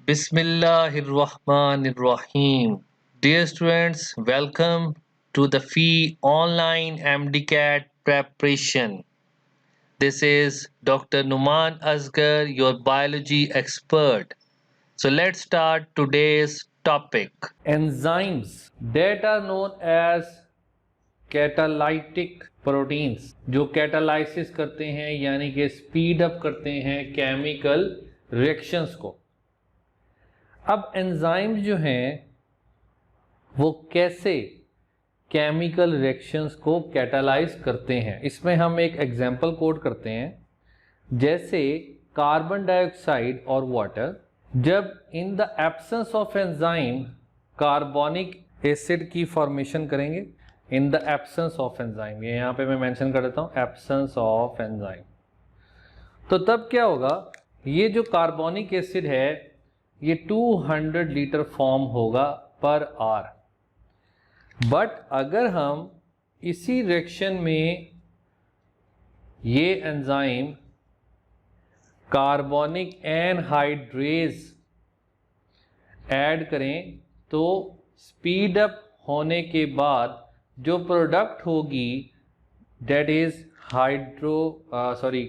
Bismillahirrahmanirrahim. Dear students, welcome to the FEE online MDCAT preparation. This is Dr. Numan Asgar, your biology expert. So let's start today's topic. Enzymes that are known as catalytic proteins जो catalysis करते हैं यानी कि speed up करते हैं chemical reactions को। अब enzymes जो हैं वो कैसे केमिकल रिएक्शंस को कैटालाइज करते हैं, इसमें हम एक एग्जांपल कोट करते हैं। जैसे कार्बन डाइऑक्साइड और वाटर, जब in the absence of enzyme carbonic acid की फॉर्मेशन करेंगे। In the absence of enzyme, ये यहाँ पे मैं मेंशन कर देता हूँ, एब्सेंस ऑफ एंजाइम। तो तब क्या होगा, ये जो कार्बोनिक एसिड है ये 200 लीटर फॉर्म होगा पर आवर। बट अगर हम इसी रिएक्शन में ये एंजाइम कार्बोनिक एनहाइड्रेज ऐड करें तो स्पीड अप होने के बाद जो प्रोडक्ट होगी डेट इज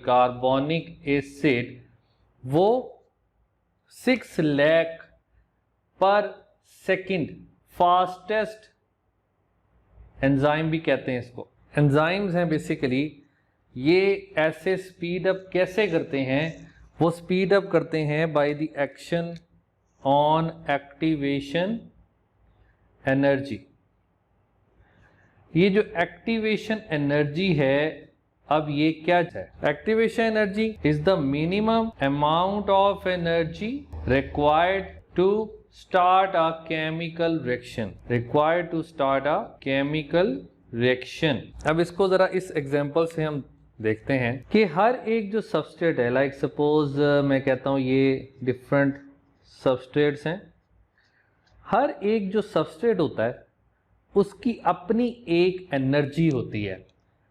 कार्बोनिक एसिड, वो 6 लाख पर सेकंड, फास्टेस्ट एंजाइम भी कहते हैं इसको। एंजाइम्स हैं बेसिकली, ये ऐसे स्पीड अप कैसे करते हैं, वो स्पीड अप करते हैं by the action on activation energy. ये जो एक्टिवेशन एनर्जी है, अब ये क्या है? Activation energy is the minimum amount of energy required to start a chemical reaction, required to start a chemical reaction. अब इसको जरा इस एग्जांपल से हम देखते हैं कि हर एक जो सबस्ट्रेट है, लाइक सपोज मैं कहता हूं ये डिफरेंट सबस्ट्रेट्स हैं। हर एक जो सबस्ट्रेट होता है उसकी अपनी एक एनर्जी होती है।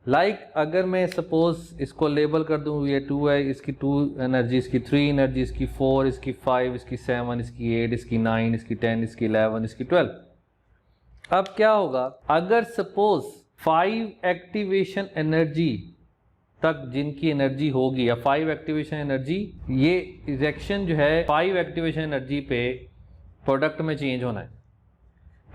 लाइक अगर मैं सपोज इसको लेबल कर दूं, ये 2 है, इसकी 2 एनर्जी, इसकी 3 एनर्जी, इसकी 4, इसकी 5, इसकी 7, इसकी 8, इसकी 9, इसकी 10, इसकी 11, इसकी 12। अब क्या होगा, अगर सपोज 5 एक्टिवेशन एनर्जी तक जिनकी एनर्जी होगी, या 5 एक्टिवेशन एनर्जी, ये रिएक्शन जो है 5 एक्टिवेशन एनर्जी पे प्रोडक्ट में चेंज होना है।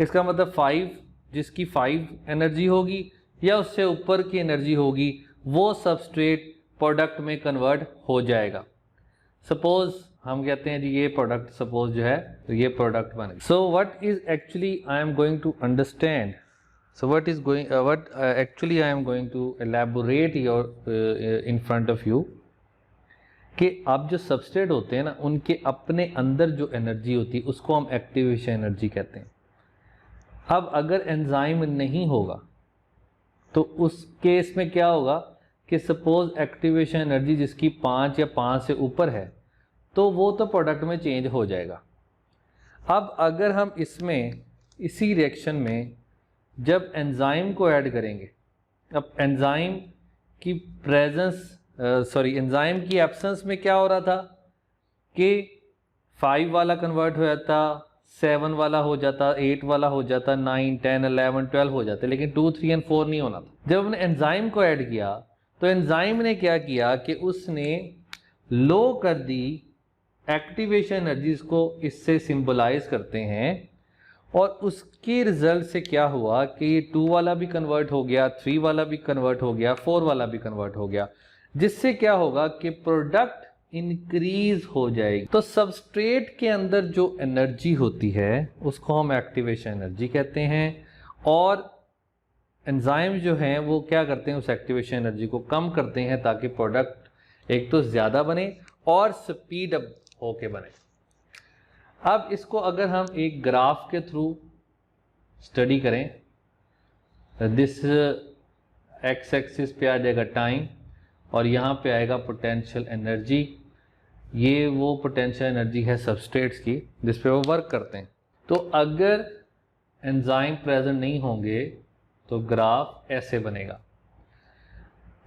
इसका मतलब 5 जिसकी 5 एनर्जी होगी या उससे ऊपर की एनर्जी होगी, वो सबस्ट्रेट प्रोडक्ट में कन्वर्ट हो जाएगा। सपोज हम कहते हैं जी ये प्रोडक्ट सपोज जो है तो ये प्रोडक्ट बन गया। So what is actually I am going to understand, so what actually I am going to elaborate your in front of you, कि अब जो सबस्ट्रेट होते हैं ना, उनके अपने अंदर जो एनर्जी होती है उसको हम एक्टिवेशन एनर्जी कहते हैं। अब अगर एंजाइम नहीं होगा तो उस केस में क्या होगा कि सपोज एक्टिवेशन एनर्जी जिसकी 5 या 5 से ऊपर है, तो वो तो प्रोडक्ट में चेंज हो जाएगा। अब अगर हम इसमें इसी रिएक्शन में जब एंजाइम को ऐड करेंगे, अब एंजाइम की एंजाइम की एब्सेंस में क्या हो रहा था कि 5 वाला कन्वर्ट हो जाता, 7 वाला हो जाता, 8 वाला हो जाता, 9, 10, 11, 12 हो जाते, लेकिन 2, 3 एंड 4 नहीं होना था। जब हमने एंजाइम को ऐड किया तो एंजाइम ने क्या किया कि उसने लो कर दी एक्टिवेशन एनर्जीज को, इससे सिंबलाइज करते हैं, और उसके रिजल्ट से क्या हुआ कि ये 2 वाला भी कन्वर्ट हो गया, 3 वाला भी कन्वर्ट हो गया, 4 वाला भी कन्वर्ट हो गया, जिससे क्या होगा कि प्रोडक्ट इंक्रीज हो जाएगी। तो सबस्ट्रेट के अंदर जो एनर्जी होती है उसको हम एक्टिवेशन एनर्जी कहते हैं, और एंजाइम जो हैं वो क्या करते हैं, उस एक्टिवेशन एनर्जी को कम करते हैं ताकि प्रोडक्ट एक तो ज़्यादा बने और स्पीड अप होके बने। अब इसको अगर हम एक ग्राफ के थ्रू स्टडी करें, दिस एक्स एक्सिस पे आ जाएगा टाइम और यहाँ पे आएगा पोटेंशियल एनर्जी। ये वो पोटेंशियल एनर्जी है सबस्ट्रेट्स की जिस पे वो वर्क करते हैं। तो अगर एंजाइम प्रेजेंट नहीं होंगे तो ग्राफ ऐसे बनेगा,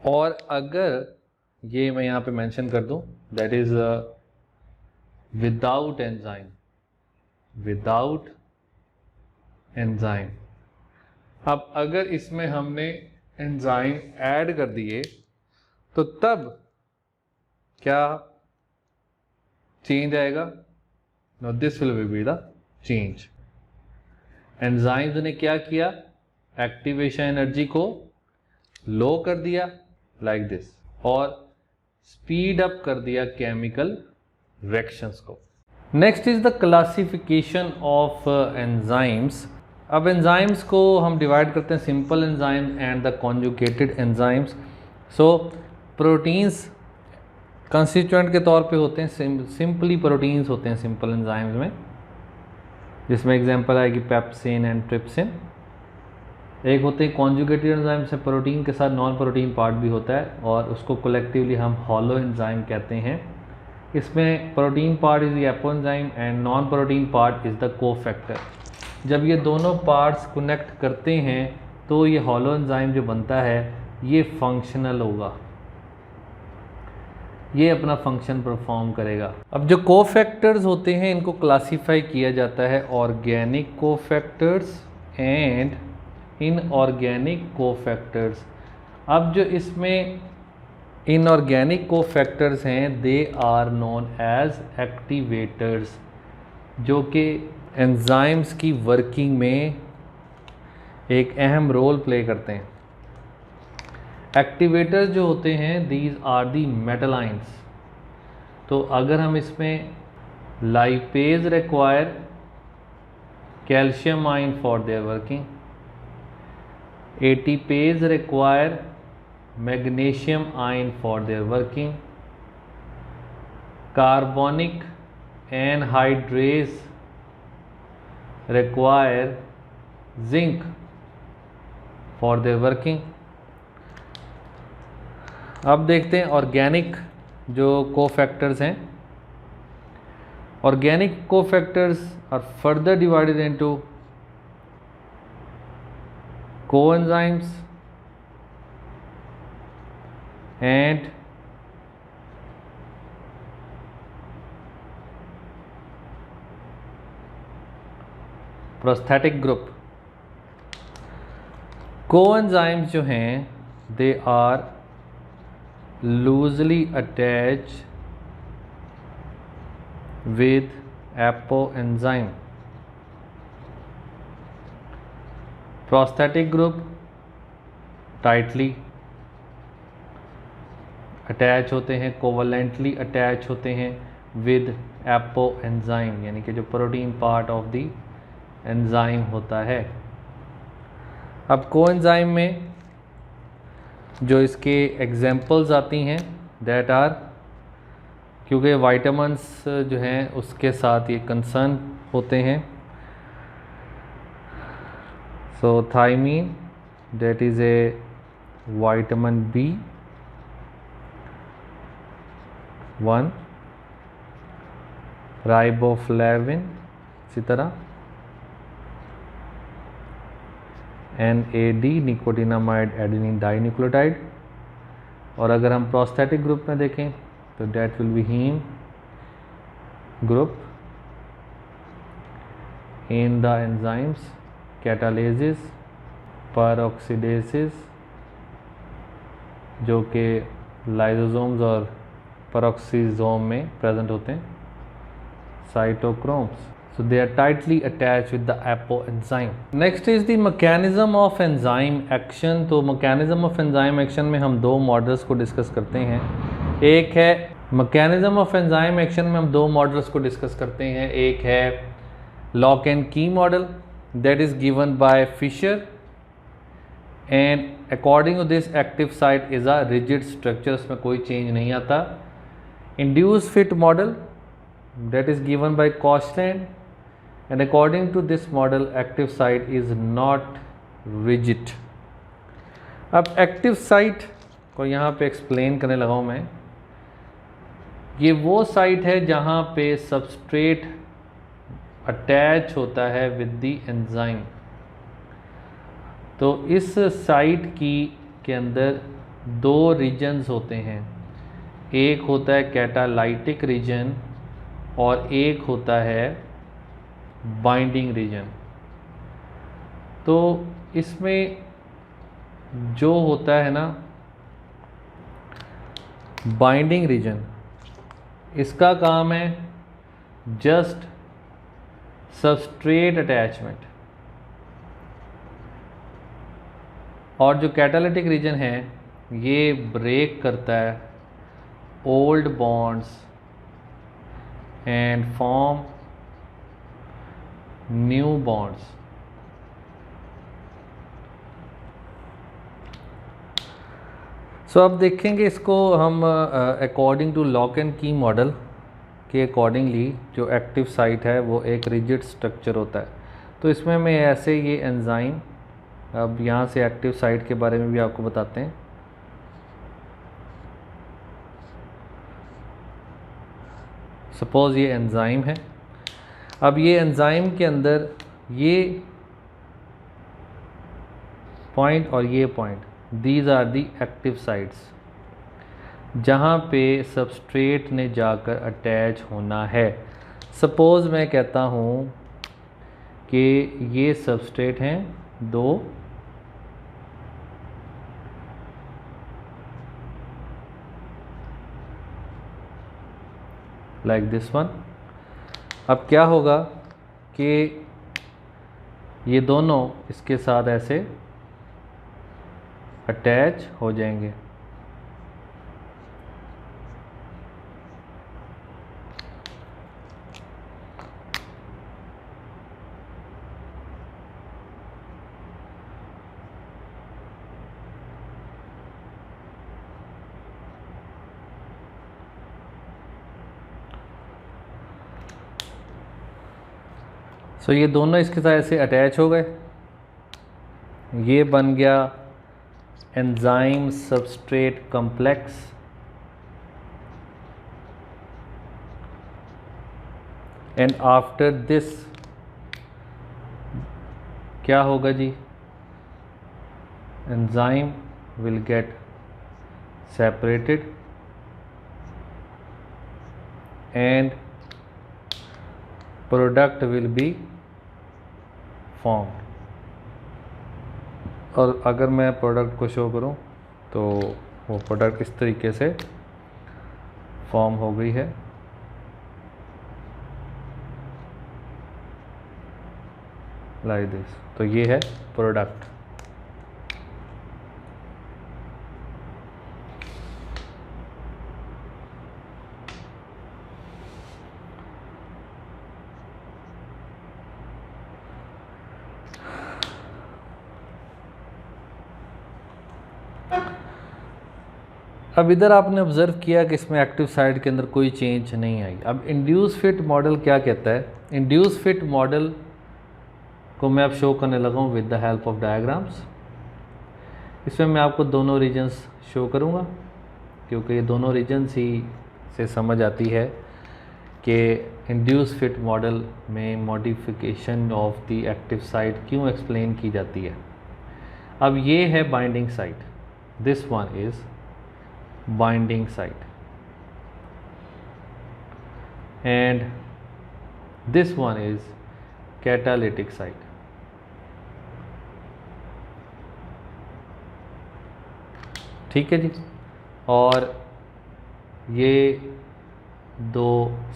और अगर ये मैं यहाँ पे मेंशन कर दूँ, that is without enzyme, without enzyme. अब अगर इसमें हमने एंजाइम ऐड कर दिए तो तब क्या चेंज आएगा? No, this will be the change. Enzymes ने क्या किया? एक्टिवेशन एनर्जी को लो कर दिया लाइक दिस, और स्पीड अप कर दिया केमिकल रिएक्शंस को। Next is the classification of enzymes. अब एंजाइम्स को हम डिवाइड करते हैं simple enzymes and the conjugated enzymes. So proteins constituent के तौर पे होते हैं, सिंपली प्रोटीन्स होते हैं सिंपल एंजाइम्स में, जिसमें एग्जांपल आएगी पेप्सिन एंड ट्रिप्सिन। एक होते हैं कॉन्जुगेटेड एंजाइम से प्रोटीन के साथ नॉन प्रोटीन पार्ट भी होता है, और उसको कलेक्टिवली हम हॉलो एंजाइम कहते हैं। इसमें protein part is the apo enzyme and non protein part is the cofactor. जब ये दोनों पार्ट्स कनेक्ट करते हैं तो ये हॉलो एंजाइम जो बनता है ये फंक्शनल होगा, ये अपना फंक्शन परफॉर्म करेगा। अब जो कोफैक्टर्स होते हैं इनको क्लासीफाई किया जाता है organic cofactors and inorganic cofactors. अब जो इसमें इनऑर्गेनिक कोफैक्टर्स हैं they are known as activators, जो कि एंजाइम्स की वर्किंग में एक अहम रोल प्ले करते हैं। एक्टिवेटर्स जो होते हैं दीज आर दी मेटालाइंस। तो अगर हम इसमें lipase require calcium ion for their working, ATPase require magnesium ion for their working, carbonic anhydrase require zinc for their working। अब देखते हैं ऑर्गेनिक जो कोफैक्टर्स हैं। Organic cofactors are further divided into coenzymes and prosthetic group। coenzymes जो हैं they are loosely attached with apoenzyme। Prosthetic group tightly attach होते हैं, covalently attach होते हैं विद एपो एंजाइम, यानी कि जो protein part of the enzyme होता है। अब कोएंजाइम में जो इसके एग्जांपल्स आती हैं दैट आर, क्योंकि वाइटामिन्स जो हैं उसके साथ ये कंसर्न होते हैं। So thiamine, that is a vitamin B1, riboflavin इसी तरह, NAD निकोटिनामाइड एडेनिन डाइन्यूक्लियोटाइड। और अगर हम प्रोस्थेटिक ग्रुप में देखें तो that will be heme group in the enzymes कैटालेसिस, परऑक्सीडेसिस जो कि लाइसोसोम्स और पेरोक्सीसोम में प्रेजेंट होते हैं, cytochromes. So they are tightly attach with the apo enzyme. Next is the mechanism of enzyme action. तो मैकेनिज्म ऑफ एंजाइम एक्शन में हम दो मॉडल्स को डिस्कस करते हैं। एक है मैकेनिज्म ऑफ एंजाइम एक्शन में हम दो मॉडल्स को डिस्कस करते हैं। एक है lock and key model that is given by Fisher, and according to this active site is a rigid structure, उसमें कोई चेंज नहीं आता। Induced fit model that is given by Koshland, and according to this model active site is not rigid। अब active site को यहाँ पे explain करने लगा हूँ मैं। ये वो साइट है जहाँ पे सबस्ट्रेट अटैच होता है विद द एंजाइम। तो इस साइट के अंदर दो रीजन्स होते हैं। एक होता है कैटालाइटिक रीजन और एक होता है बाइंडिंग रीजन। तो इसमें जो होता है ना बाइंडिंग रीजन, इसका काम है जस्ट सबस्ट्रेट अटैचमेंट, और जो कैटालिटिक रीजन है ये ब्रेक करता है old bonds and form new bonds. So अब देखेंगे इसको हम according to lock and key model के अकॉर्डिंगली जो एक्टिव साइट है वो एक रिजिड स्ट्रक्चर होता है। तो इसमें मैं ऐसे ये एंजाइम, अब यहाँ से एक्टिव साइट के बारे में भी आपको बताते हैं। सपोज़ ये एंजाइम है, अब ये एंजाइम के अंदर ये पॉइंट और ये point, these are the active sites जहाँ पे सबस्ट्रेट ने जाकर अटैच होना है। सपोज़ मैं कहता हूँ कि ये सबस्ट्रेट हैं दो, लाइक दिस वन। अब क्या होगा कि ये दोनों इसके साथ ऐसे अटैच हो जाएंगे। सो ये दोनों इसके साथ ऐसे अटैच हो गए, ये बन गया enzyme substrate complex. And after this क्या होगा जी, enzyme will get separated and product will be form. और अगर मैं प्रोडक्ट को शो करूं तो वो प्रोडक्ट इस तरीके से फॉर्म हो गई है, लाइक दिस। तो ये है प्रोडक्ट। अब इधर आपने ऑब्ज़र्व किया कि इसमें एक्टिव साइट के अंदर कोई चेंज नहीं आई। अब इंड्यूस फिट मॉडल क्या कहता है? इंड्यूस फिट मॉडल को मैं अब शो करने लगा हूँ with the help of diagrams. इसमें मैं आपको दोनों रीजन्स शो करूँगा क्योंकि ये दोनों रीजन्स ही से समझ आती है कि इंड्यूस फिट मॉडल में modification of the active site क्यों एक्सप्लेन की जाती है। अब ये है binding site, this one is binding site and this one is catalytic site। ठीक है जी। और ये दो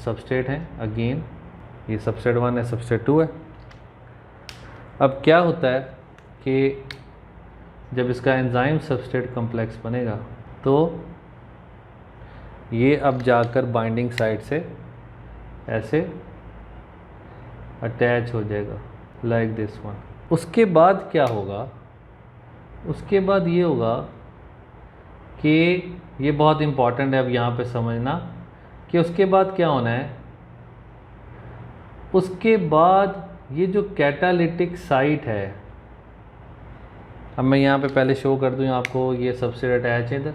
सबस्ट्रेट हैं, अगेन ये सबस्ट्रेट 1 है, सबस्ट्रेट 2 है। अब क्या होता है कि जब इसका एंजाइम सबस्ट्रेट कॉम्प्लेक्स बनेगा तो ये अब जाकर बाइंडिंग साइट से ऐसे अटैच हो जाएगा, लाइक दिस वन। उसके बाद क्या होगा, उसके बाद ये होगा कि ये बहुत इम्पॉर्टेंट है अब यहाँ पे समझना कि उसके बाद क्या होना है। उसके बाद ये जो कैटालिटिक साइट है, अब मैं यहाँ पे पहले शो कर दूँ आपको, ये सबसे अटैच है इधर,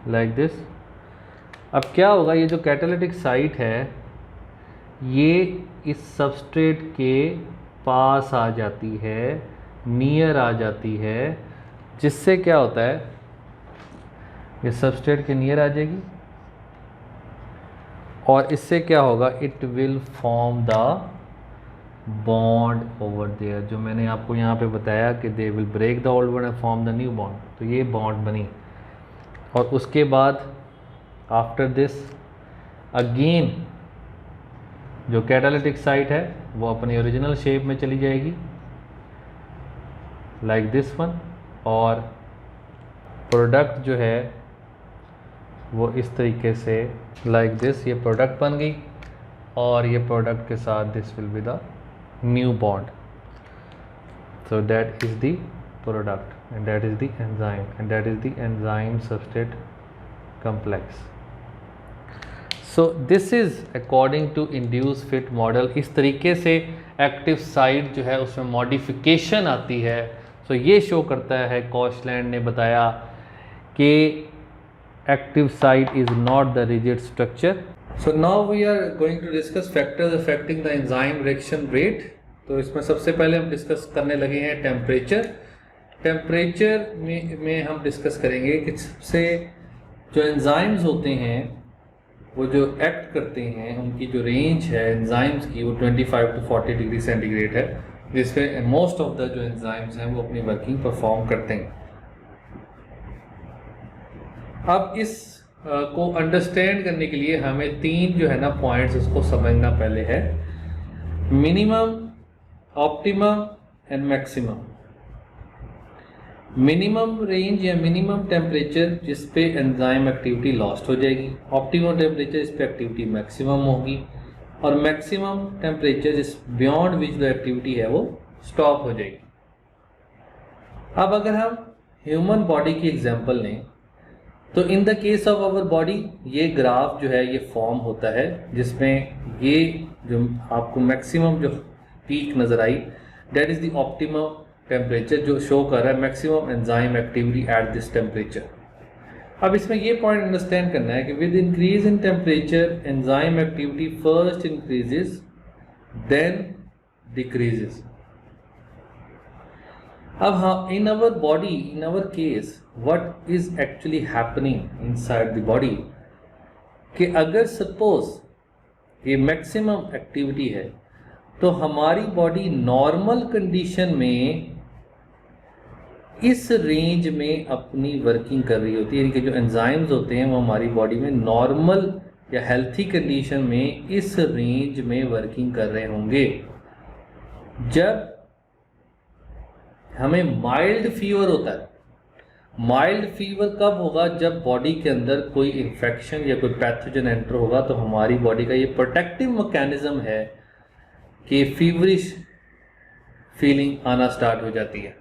लाइक दिस। अब क्या होगा, ये जो कैटालिटिक साइट है ये इस सबस्ट्रेट के पास आ जाती है, नियर आ जाती है, जिससे क्या होता है ये सबस्ट्रेट के नियर आ जाएगी और इससे क्या होगा, it will form the bond over there, जो मैंने आपको यहाँ पे बताया कि they will break the old bond and form the new bond. तो ये बॉन्ड बनी और उसके बाद आफ्टर दिस अगेन जो कैटालिटिक साइट है वो अपनी ओरिजिनल शेप में चली जाएगी लाइक दिस वन, और प्रोडक्ट जो है वो इस तरीके से लाइक दिस, ये प्रोडक्ट बन गई और ये प्रोडक्ट के साथ this will be the new bond. so that is the product and that is the enzyme and that is the enzyme substrate complex. so this is according to induced fit model। इस तरीके से active site जो है उसमें modification आती है। so ये show करता है, कॉशलैंड ने बताया कि active site is not the rigid structure। so now we are going to discuss factors affecting the enzyme reaction rate। तो इसमें सबसे पहले हम डिस्कस करने लगे हैं टेम्परेचर। टेम्परेचर में हम डिस्कस करेंगे कि सबसे जो एंजाइम्स होते हैं वो जो एक्ट करते हैं उनकी जो रेंज है एंजाइम्स की वो 25 to 40 डिग्री सेंटीग्रेड है, जिसमें मोस्ट ऑफ द जो एंजाइम्स हैं वो अपनी वर्किंग परफॉर्म करते हैं। अब इस को अंडरस्टैंड करने के लिए हमें तीन जो है ना पॉइंट्स उसको समझना पहले है, minimum, optimum and maximum. Minimum range या मिनिमम टेम्परेचर जिस पे एंजाइम एक्टिविटी लॉस्ट हो जाएगी, ऑप्टिमम टेम्परेचर जिस पे एक्टिविटी मैक्सिमम होगी, और मैक्सिमम टेम्परेचर जिस बियॉन्ड विच द एक्टिविटी है वो स्टॉप हो जाएगी। अब अगर हम ह्यूमन बॉडी की एग्जांपल लें तो in the case of our body ये ग्राफ जो है ये फॉर्म होता है जिसमें ये जो आपको मैक्सिमम जो पीक नज़र आई that is the optimum temperature जो शो कर रहा है maximum enzyme activity at this temperature. अब इसमें ये पॉइंट अंडरस्टैंड करना है कि with increase in temperature enzyme activity first increases then decreases. अब हाँ, in our body, in our case what is actually happening inside the body कि अगर सपोज ये मैक्सिमम एक्टिविटी है तो हमारी बॉडी नॉर्मल कंडीशन में इस रेंज में अपनी वर्किंग कर रही होती है, यानी कि जो एंजाइम्स होते हैं वो हमारी बॉडी में नॉर्मल या हेल्थी कंडीशन में इस रेंज में वर्किंग कर रहे होंगे। जब हमें माइल्ड फीवर होता है, माइल्ड फीवर कब होगा, जब बॉडी के अंदर कोई इन्फेक्शन या कोई पैथोजन एंटर होगा, तो हमारी बॉडी का ये प्रोटेक्टिव मैकेनिज्म है कि फीवरिश फीलिंग आना स्टार्ट हो जाती है।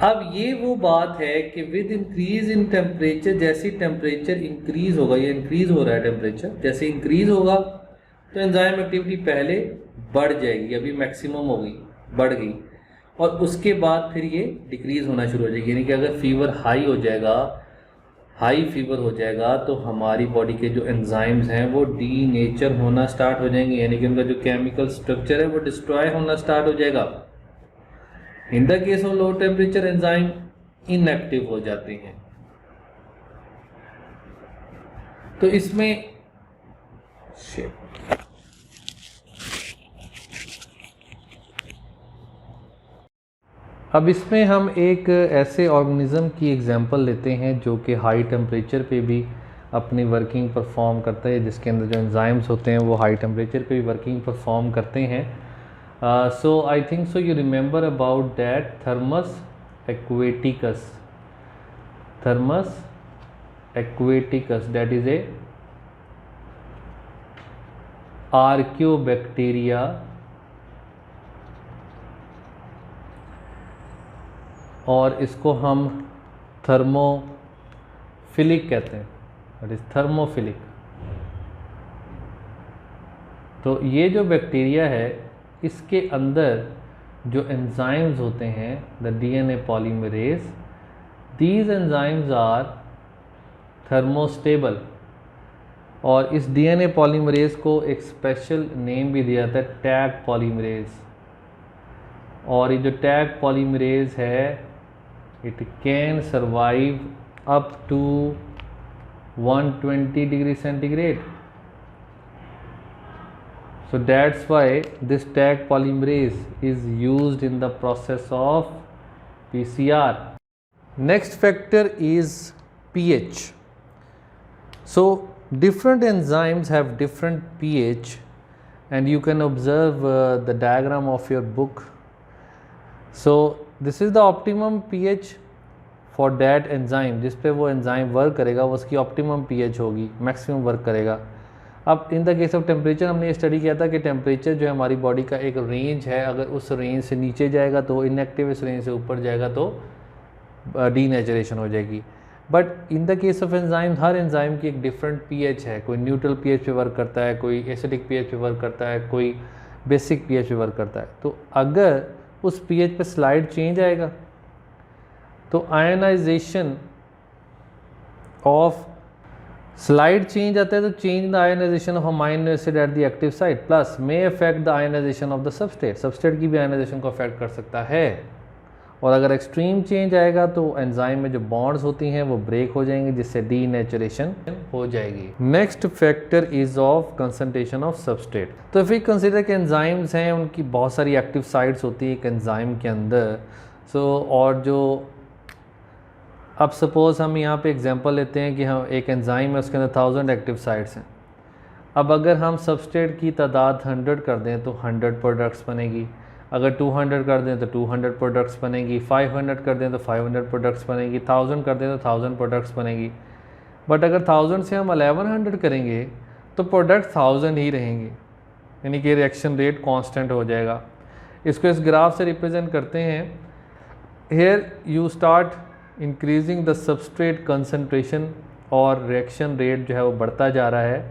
अब ये वो बात है कि विद इंक्रीज इन टेम्परेचर, जैसे टेम्परेचर इंक्रीज होगा, ये इंक्रीज हो रहा है टेम्परेचर, जैसे इंक्रीज होगा तो एंजाइम एक्टिविटी पहले बढ़ जाएगी, अभी मैक्सिमम हो गई, बढ़ गई, और उसके बाद फिर ये डिक्रीज होना शुरू हो जाएगी। यानी कि अगर फीवर हाई हो जाएगा, हाई फीवर हो जाएगा तो हमारी बॉडी के जो एंजाइम्स हैं वो डीनेचर होना स्टार्ट हो जाएंगे, यानी कि उनका जो केमिकल स्ट्रक्चर है वो डिस्ट्रॉय होना स्टार्ट हो जाएगा। इन the case of low temperature enzyme inactive हो जाते हैं। तो इसमें अब इसमें हम एक ऐसे ऑर्गेनिज़म की एग्जांपल लेते हैं जो कि हाई टेम्परेचर पे भी अपनी वर्किंग परफॉर्म करता है, जिसके अंदर जो एंजाइम्स होते हैं वो हाई टेम्परेचर पे भी वर्किंग परफॉर्म करते हैं। So I think so you remember about that Thermus aquaticus, Thermus aquaticus that is a archaeobacteria और इसको हम थर्मोफिलिक कहते हैं, दैट इज़ थर्मोफिलिक। तो ये जो बैक्टीरिया है इसके अंदर जो एंजाइम्स होते हैं the DNA polymerase, these enzymes are thermostable, और इस डीएनए पॉलीमरेज को एक स्पेशल नेम भी दिया जाता है टैग पॉलीमरेज। और ये जो टैग पॉलीमरेज है it can survive up to 120 degree centigrade. So that's why this Taq polymerase is used in the process of PCR. Next factor is pH. So different enzymes have different pH, and you can observe the diagram of your book. So this is the optimum pH for that enzyme. जिस पे वो enzyme work करेगा वो उसकी optimum pH होगी, maximum work करेगा. अब इन the case of temperature हमने ये स्टडी किया था कि टेम्परेचर जो है हमारी बॉडी का एक रेंज है, अगर उस रेंज से नीचे जाएगा तो इनएक्टिव, इस रेंज से ऊपर जाएगा तो डीनेचुरेशन हो जाएगी. But in the case of enzyme, her enzyme की एक डिफरेंट पीएच है. कोई न्यूट्रल पीएच पे वर्क करता है, कोई एसिडिक पीएच पे वर्क करता है, कोई बेसिक पीएच पे वर्क करता है. तो अगर उस पीएच पे स्लाइड चेंज आएगा तो आयनाइजेशन ऑफ स्लाइड चेंज आता है, तो change in the ionisation of amino acid at the active site plus may affect the ionisation of the substrate. Substrate की भी आयनाइजेशन को अफेक्ट कर सकता है. और अगर एक्सट्रीम चेंज आएगा तो एंजाइम में जो बॉन्ड्स होती हैं वो ब्रेक हो जाएंगे, जिससे डीनेचुरेशन हो जाएगी. Next factor is of concentration of substrate. तो इफ वी कंसीडर कि एंजाइम्स हैं, उनकी बहुत सारी एक्टिव साइट्स होती है एक एंजाइम के अंदर. और जो अब सपोज़ हम यहाँ पे एग्जांपल लेते हैं कि हम एक एंजाइम है, उसके अंदर 1000 एक्टिव साइट्स हैं. अब अगर हम सबस्ट्रेट की तादाद 100 कर दें तो 100 प्रोडक्ट्स बनेगी. अगर 200 कर दें तो 200 प्रोडक्ट्स बनेगी. 500 कर दें तो 500 प्रोडक्ट्स बनेगी. 1000 कर दें तो 1000 प्रोडक्ट्स बनेगी. बट अगर 1000 से हम 1100 करेंगे तो प्रोडक्ट 1000 ही रहेंगे, यानी कि रिएक्शन रेट कांस्टेंट हो जाएगा. इसको इस ग्राफ से रिप्रेजेंट करते हैं. Here you start increasing the substrate concentration और रिएक्शन रेट जो है वो बढ़ता जा रहा है.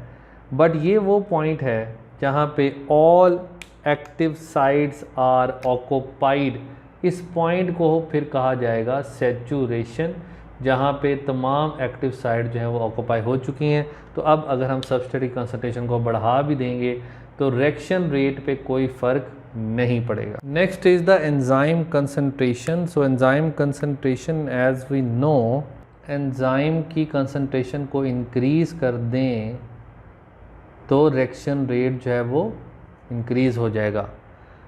बट ये वो पॉइंट है जहाँ पे all active sites are occupied. इस पॉइंट को फिर कहा जाएगा सैचुरेशन, जहाँ पे तमाम एक्टिव साइट जो है वो ऑक्यूपाई हो चुकी हैं. तो अब अगर हम सबस्ट्रेट की कंसंट्रेशन को बढ़ा भी देंगे तो रिएक्शन रेट पे कोई फ़र्क नहीं पड़ेगा. Next is the enzyme concentration. So enzyme concentration, as we know, enzyme की कंसंट्रेशन को इंक्रीज़ कर दें तो रिएक्शन रेट जो है वो इंक्रीज़ हो जाएगा.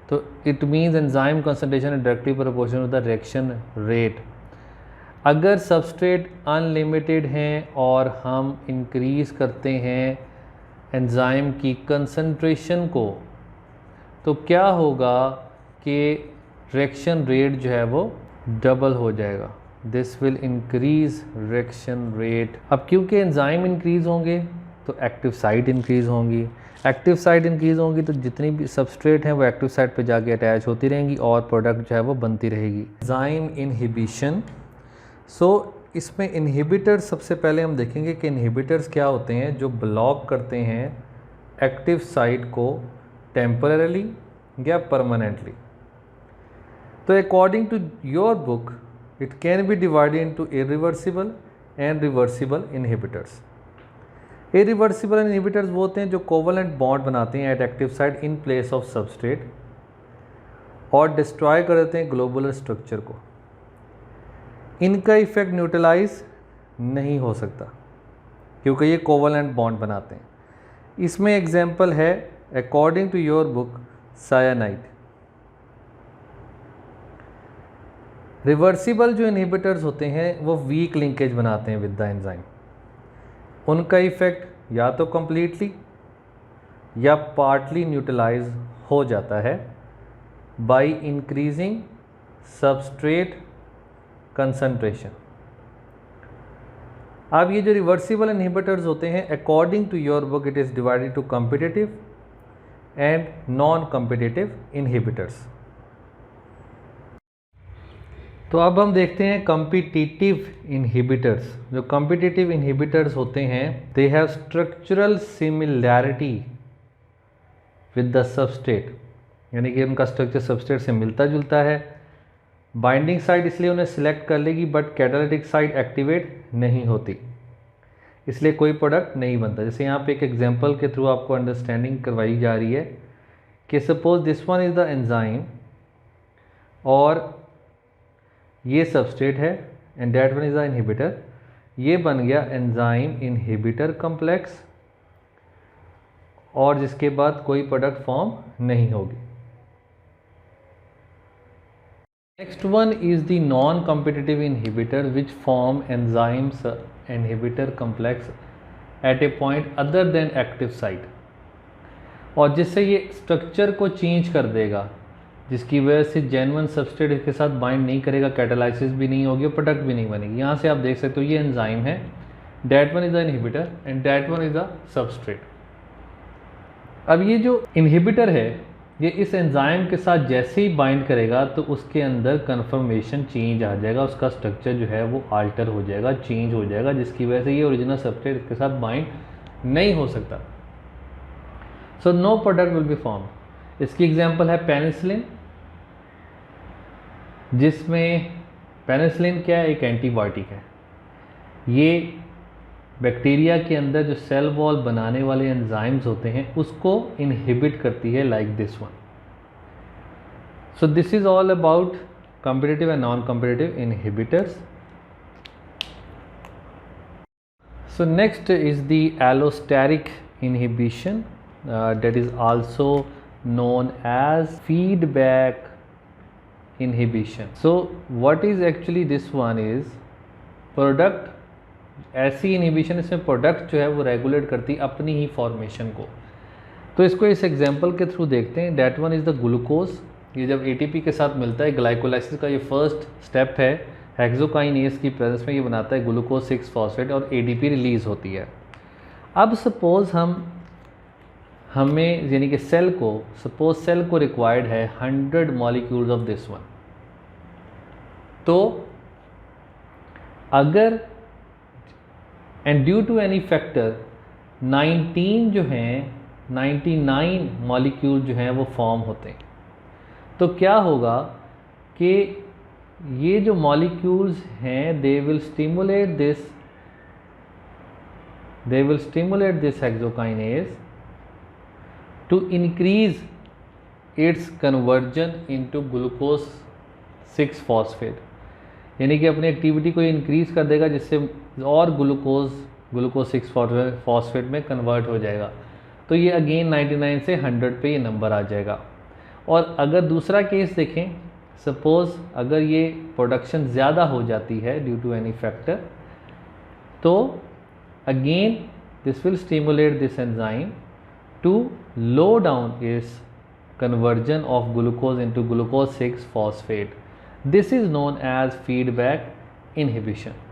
तो it means enzyme concentration is directly proportional to the reaction rate. अगर सबस्ट्रेट अनलिमिटेड हैं और हम इंक्रीज़ करते हैं एंजाइम की कंसंट्रेशन को, तो क्या होगा कि रिएक्शन रेट जो है वो डबल हो जाएगा. This will increase reaction rate. अब क्योंकि एंजाइम इंक्रीज़ होंगे तो एक्टिव साइट इंक्रीज़ होंगी. एक्टिव साइट इंक्रीज़ होंगी तो जितनी भी सबस्ट्रेट हैं वो एक्टिव साइट पे जाके अटैच होती रहेंगी और प्रोडक्ट जो है वो बनती रहेगी. Enzyme inhibition. सो इसमें इनहिबिटर्स सबसे पहले हम देखेंगे कि इनहिबिटर्स क्या होते हैं जो ब्लॉक करते हैं एक्टिव साइट को टेम्पररीली या परमानेंटली. तो according to your book it can be divided into irreversible and reversible inhibitors. Irreversible inhibitors वो होते हैं जो कोवलेंट बॉन्ड बनाते हैं at active site in place of substrate और डिस्ट्रॉय कर देते हैं ग्लोबुलर स्ट्रक्चर को. इनका इफेक्ट न्यूट्रलाइज नहीं हो सकता क्योंकि ये कोवलेंट बॉन्ड बनाते हैं. इसमें एग्जांपल है according to your book cyanide. Reversible जो इनहिबिटर्स होते हैं वो वीक लिंकेज बनाते हैं विद द एंजाइम. उनका इफेक्ट या तो कंप्लीटली या पार्टली न्यूट्रलाइज हो जाता है बाय इंक्रीजिंग सबस्ट्रेट कंसंट्रेशन. अब ये जो रिवर्सिबल इनहिबिटर्स होते हैं according to your book it is divided to competitive and non competitive inhibitors. तो अब हम देखते हैं कॉम्पिटिटिव इनहिबिटर्स. जो कॉम्पिटिटिव इनहिबिटर्स होते हैं they have structural similarity with the substrate, यानी कि उनका स्ट्रक्चर सबस्ट्रेट से मिलता जुलता है. बाइंडिंग साइट इसलिए उन्हें सिलेक्ट कर लेगी बट कैटालिटिक साइट एक्टिवेट नहीं होती, इसलिए कोई प्रोडक्ट नहीं बनता. जैसे यहाँ पे एक एग्जांपल के थ्रू आपको अंडरस्टैंडिंग करवाई जा रही है कि suppose this one is the enzyme और ये सबस्ट्रेट है and that one is the inhibitor. ये बन गया एंजाइम इनहिबिटर कॉम्प्लेक्स, और जिसके बाद कोई प्रोडक्ट फॉर्म नहीं होगी। Next one is the non competitive inhibitor which form enzymes inhibitor complex at a point other than active site, और जिससे ये स्ट्रक्चर को चेंज कर देगा, जिसकी वजह से जेन्युइन सबस्ट्रेट इसके साथ बाइंड नहीं करेगा, कैटालाइसिस भी नहीं होगी और प्रोडक्ट भी नहीं बनेगी। यहाँ से आप देख सकते हो ये एंजाइम है, that one is the inhibitor and that one is the substrate. अब ये जो इनहिबिटर है ये इस एंजाइम के साथ जैसे ही बाइंड करेगा तो उसके अंदर कन्फर्मेशन चेंज आ जाएगा, उसका स्ट्रक्चर जो है वो आल्टर हो जाएगा, चेंज हो जाएगा, जिसकी वजह से ये ओरिजिनल सबस्ट्रेट इसके साथ बाइंड नहीं हो सकता। So no product will be form. इसकी एग्जांपल है पेनिसिलिन, जिसमें पेनिसिलिन क्या है, एक एंटीबायोटिक है। ये बैक्टीरिया के अंदर जो सेल वॉल बनाने वाले एंजाइम्स होते हैं उसको इनहिबिट करती है, like this one. So this is all about competitive and non-competitive inhibitors. So next is the allosteric inhibition, that is also known as feedback inhibition. So what is actually this one is product, ऐसी inhibition इसमें product जो है वो regulate करती है अपनी ही formation को। तो इसको इस एग्जांपल के थ्रू देखते हैं। That one is the glucose. ये जब एटीपी के साथ मिलता है, ग्लाइकोलाइसिस का ये फर्स्ट स्टेप है, हेक्सोकाइनेज की प्रेजेंस में ये बनाता है ग्लूकोज 6 फॉस्फेट और एडीपी रिलीज होती है। अब सपोज हमें यानी कि सेल को रिक्वायर्ड है 100 मॉलिक्यूल्स ऑफ दिस वन। तो अगर and due to any factor 19 जो हैं 99 मॉलिक्यूल जो हैं वो फॉर्म होते हैं, तो क्या होगा कि ये जो मॉलिक्यूल्स हैं they will stimulate this hexokinase to increase its conversion into glucose 6 phosphate, यानी कि अपनी एक्टिविटी को इंक्रीज कर देगा जिससे और ग्लूकोज 6 फॉस्फेट में कन्वर्ट हो जाएगा। तो ये अगेन 99 से 100 पे ये नंबर आ जाएगा। और अगर दूसरा केस देखें, सपोज़ अगर ये प्रोडक्शन ज़्यादा हो जाती है ड्यू टू एनी फैक्टर, तो again this will stimulate this enzyme to low down इस conversion of glucose into glucose 6 phosphate. This is known as feedback inhibition.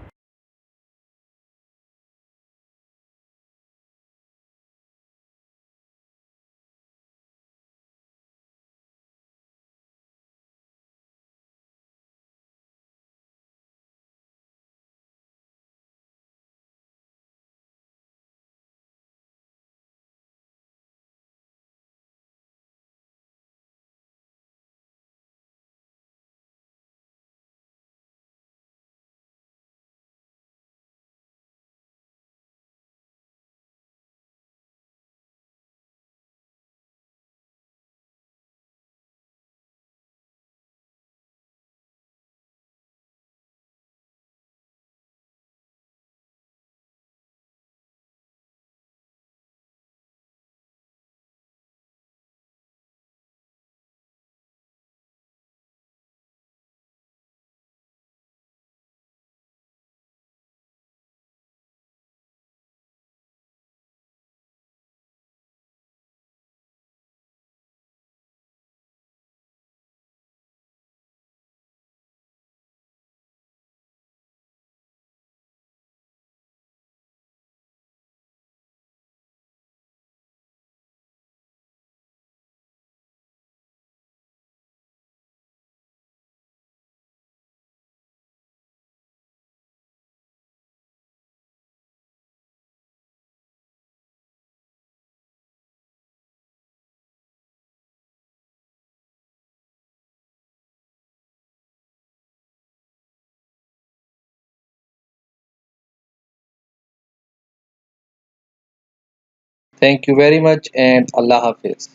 Thank you very much and Allah Hafiz.